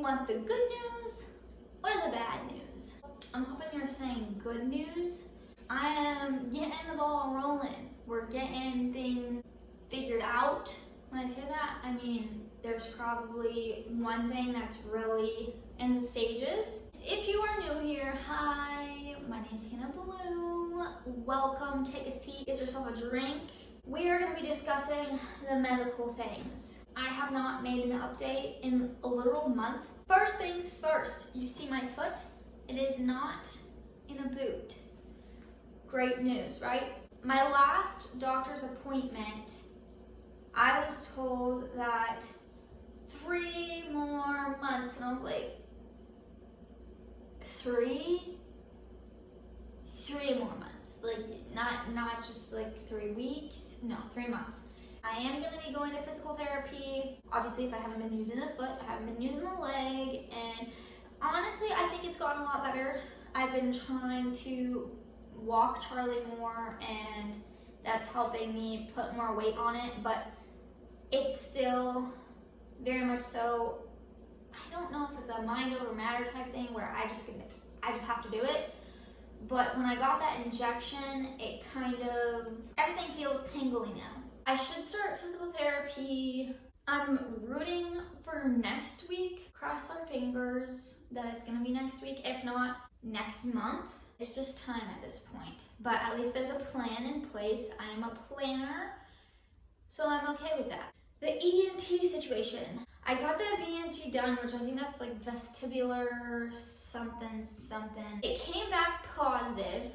you want the good news or the bad news? I'm hoping you're saying good news. I am getting the ball rolling. We're getting things figured out. When I say that, I mean there's probably one thing that's really in the stages. If you are new here, hi, my name's Hannah Bloom. Welcome, take a seat, get yourself a drink. We are going to be discussing the medical things. I have not made an update in a literal month. First things first, you see my foot? It is not in a boot. Great news, right? My last doctor's appointment, I was told that 3 more months, and I was like, 3 more months, like not just like 3 weeks, no, 3 months. I am going to be going to physical therapy. Obviously, if I haven't been using the foot, I haven't been using the leg, and honestly, I think it's gotten a lot better. I've been trying to walk Charlie more, and that's helping me put more weight on it, but it's still very much so, I don't know if it's a mind over matter type thing where I just have to do it. But when I got that injection, it kind of, everything feels tingly now. I should start physical therapy. I'm rooting for next week. Cross our fingers that it's gonna be next week. If not, next month. It's just time at this point. But at least there's a plan in place. I am a planner, so I'm okay with that. The ENT situation. I got the ENT done, which I think that's like vestibular something. It came back positive,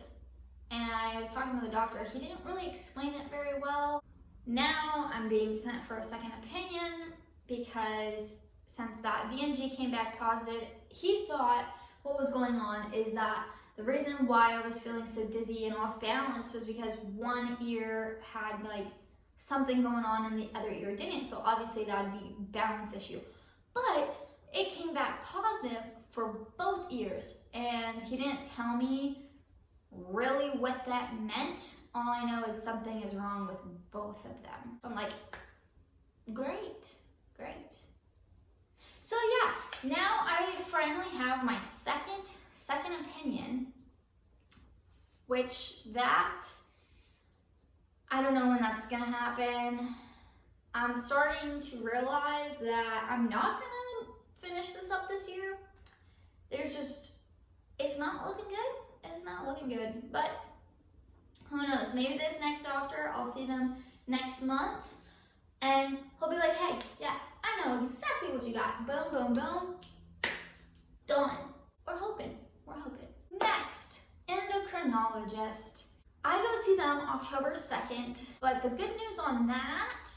and I was talking to the doctor. He didn't really explain it very well. Now I'm being sent for a second opinion because since that VNG came back positive, he thought what was going on is that the reason why I was feeling so dizzy and off balance was because one ear had like something going on and the other ear didn't. So obviously that would be a balance issue. But it came back positive for both ears, and he didn't tell me really what that meant. All I know is something is wrong with both of them. So I'm like, great. So yeah, now I finally have my second opinion, which that, I don't know when that's gonna happen. I'm starting to realize that I'm not gonna finish this up this year. It's not looking good. It's not looking good, but who knows? Maybe this next doctor, I'll see them next month, and he'll be like, hey, yeah, I know exactly what you got. Boom, boom, boom. Done. We're hoping. Next, endocrinologist. I go see them October 2nd, but the good news on that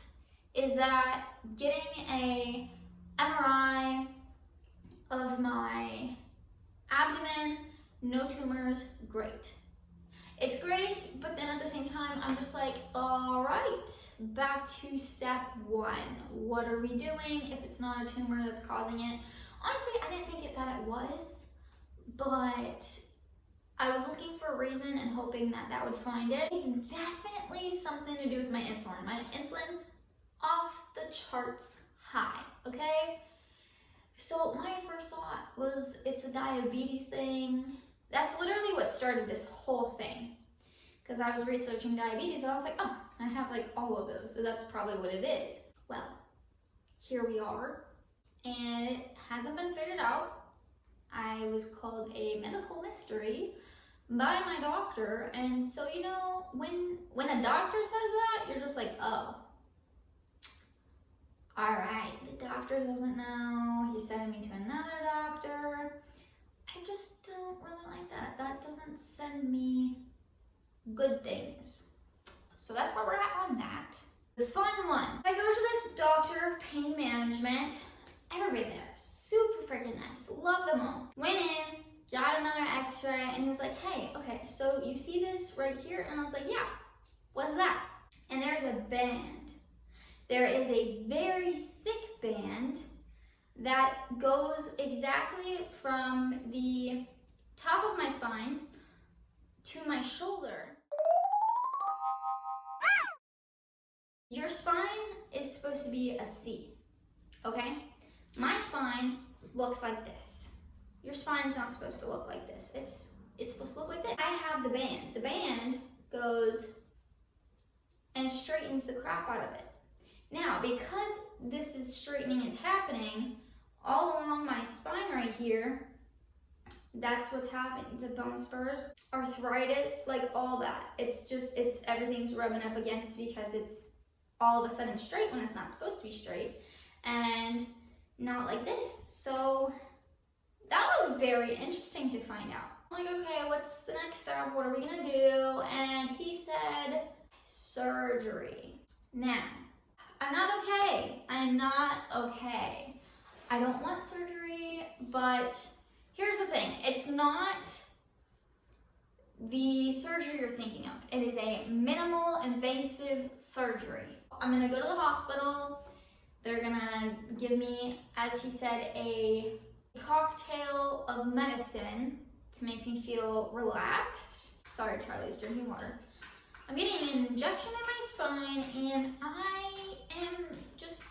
is that getting a MRI of my abdomen, no tumors, great. It's great, but then at the same time, I'm just like, all right, back to step 1. What are we doing if it's not a tumor that's causing it? Honestly, I didn't think that it was, but I was looking for a reason and hoping that that would find it. It's definitely something to do with my insulin. My insulin off the charts high, okay? So my first thought was it's a diabetes thing. That's literally what started this whole thing. Because I was researching diabetes and I was like, oh, I have like all of those, so that's probably what it is. Well, here we are, and it hasn't been figured out. I was called a medical mystery by my doctor, and so you know, when a doctor says that, you're just like, oh, all right, the doctor doesn't know, he's sending me to another doctor. I just don't really like that. That doesn't send me good things. So that's where we're at on that. The fun one. I go to this doctor, pain management. Everybody there, super freaking nice. Love them all. Went in, got another x-ray, and he was like, hey, okay, so you see this right here? And I was like, yeah, what's that? And there's a band. There is a very thick band that goes exactly from the top of my spine to my shoulder. Your spine is supposed to be a C, okay? My spine looks like this. Your spine's not supposed to look like this. It's supposed to look like this. I have the band. The band goes and straightens the crap out of it. Now, because this is straightening is happening all along my spine right here, that's what's happening. The bone spurs, arthritis, like all that. It's everything's rubbing up against because it's all of a sudden straight when it's not supposed to be straight and not like this. So that was very interesting to find out. Like, okay, what's the next step? What are we gonna do? And he said, surgery. Now, I'm not okay. I'm not okay. I don't want surgery, but here's the thing. It's not the surgery you're thinking of. It is a minimal invasive surgery. I'm gonna go to the hospital. They're gonna give me, as he said, a cocktail of medicine to make me feel relaxed. Sorry, Charlie's drinking water. I'm getting an injection in my spine, and I am just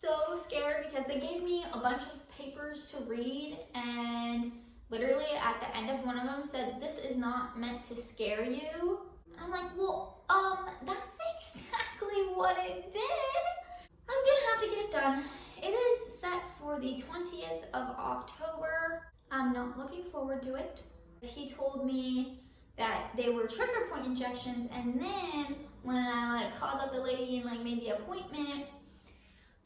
so scared because they gave me a bunch of papers to read, and literally at the end of one of them said, this is not meant to scare you. And I'm like, well, that's exactly what it did. I'm gonna have to get it done. It is set for the 20th of October. I'm not looking forward to it. He told me that they were trigger point injections, and then when I called up the lady and made the appointment,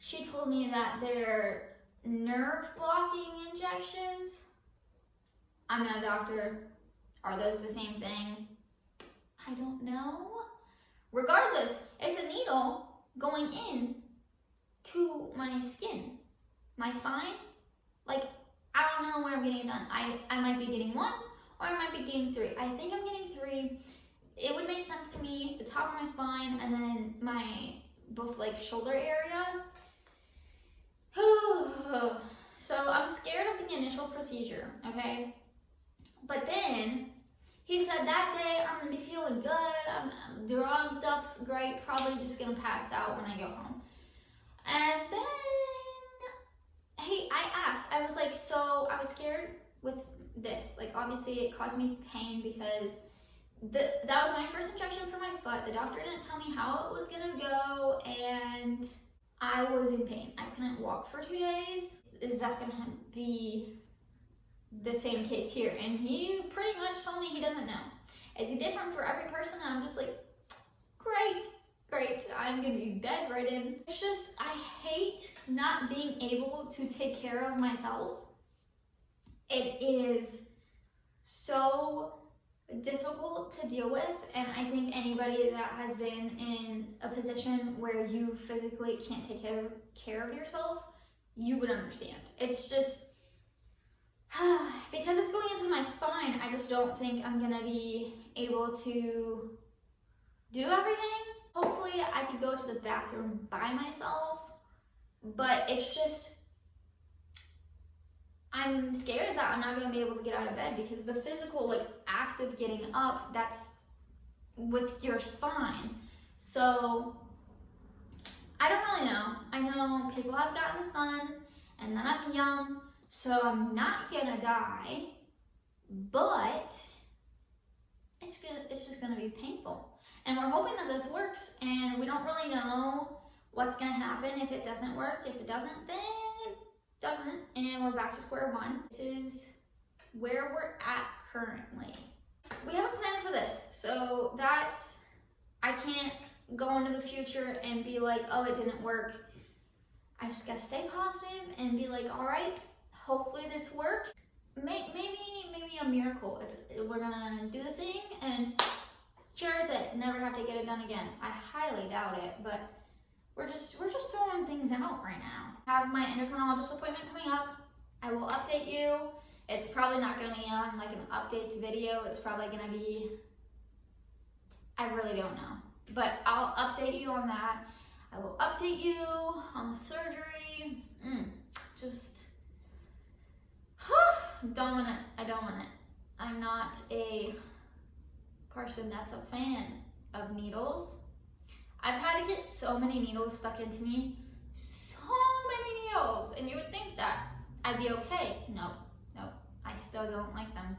she told me that they're nerve blocking injections. I'm not a doctor. Are those the same thing? I don't know. Regardless, it's a needle going in to my skin, my spine. I don't know where I'm getting it done. I might be getting one, or I might be getting three. I think I'm getting three. It would make sense to me, the top of my spine, and then my both shoulder area. So I'm scared of the initial procedure, okay? But then he said that day I'm gonna be feeling good, I'm drugged up, great, probably just gonna pass out when I go home. And then I asked, I was like, so I was scared with this. Obviously it caused me pain because that was my first injection for my foot. The doctor didn't tell me how it was gonna go, and I was in pain. I couldn't walk for 2 days. Is that gonna be the same case here? And he pretty much told me he doesn't know. Is it different for every person? And I'm just like, great. I'm gonna be bedridden. It's just, I hate not being able to take care of myself. It is so difficult to deal with, and I think anybody that has been in a position where you physically can't take care of yourself, you would understand. It's just, because it's going into my spine, I just don't think I'm gonna be able to do everything. Hopefully I could go to the bathroom by myself, but it's just, I'm scared that I'm not gonna be able to get out of bed because the physical act of getting up, that's with your spine. So I don't really know. I know people have gotten this done, and then I'm young, so I'm not gonna die, but it's just gonna be painful. And we're hoping that this works, and we don't really know what's gonna happen if it doesn't work. If it doesn't, then it doesn't, and we're back to square one. This is where we're at currently. We have a plan for this, so that's, I can't go into the future and be like, oh, it didn't work. I just gotta stay positive and be like, all right, hopefully this works. Maybe a miracle. We're gonna do the thing and sure as it, never have to get it done again. I highly doubt it, but we're just throwing things out right now. I have my endocrinologist appointment coming up. I will update you. It's probably not gonna be on an updates video. It's probably gonna be, I really don't know. But I'll update you on that. I will update you on the surgery. Don't want it. I don't want it. I'm not a person that's a fan of needles. I've had to get so many needles stuck into me. So many needles. And you would think that I'd be okay. Nope, I still don't like them.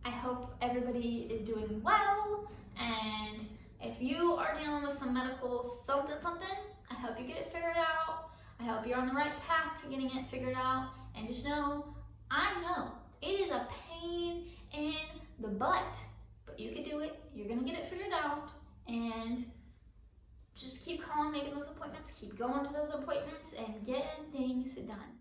I hope everybody is doing well, and if you are dealing with some medical something, I hope you get it figured out. I hope you're on the right path to getting it figured out, and just know, I know, it is a pain in the butt, but you can do it. You're gonna get it figured out, and just keep calling, making those appointments, keep going to those appointments, and getting things done.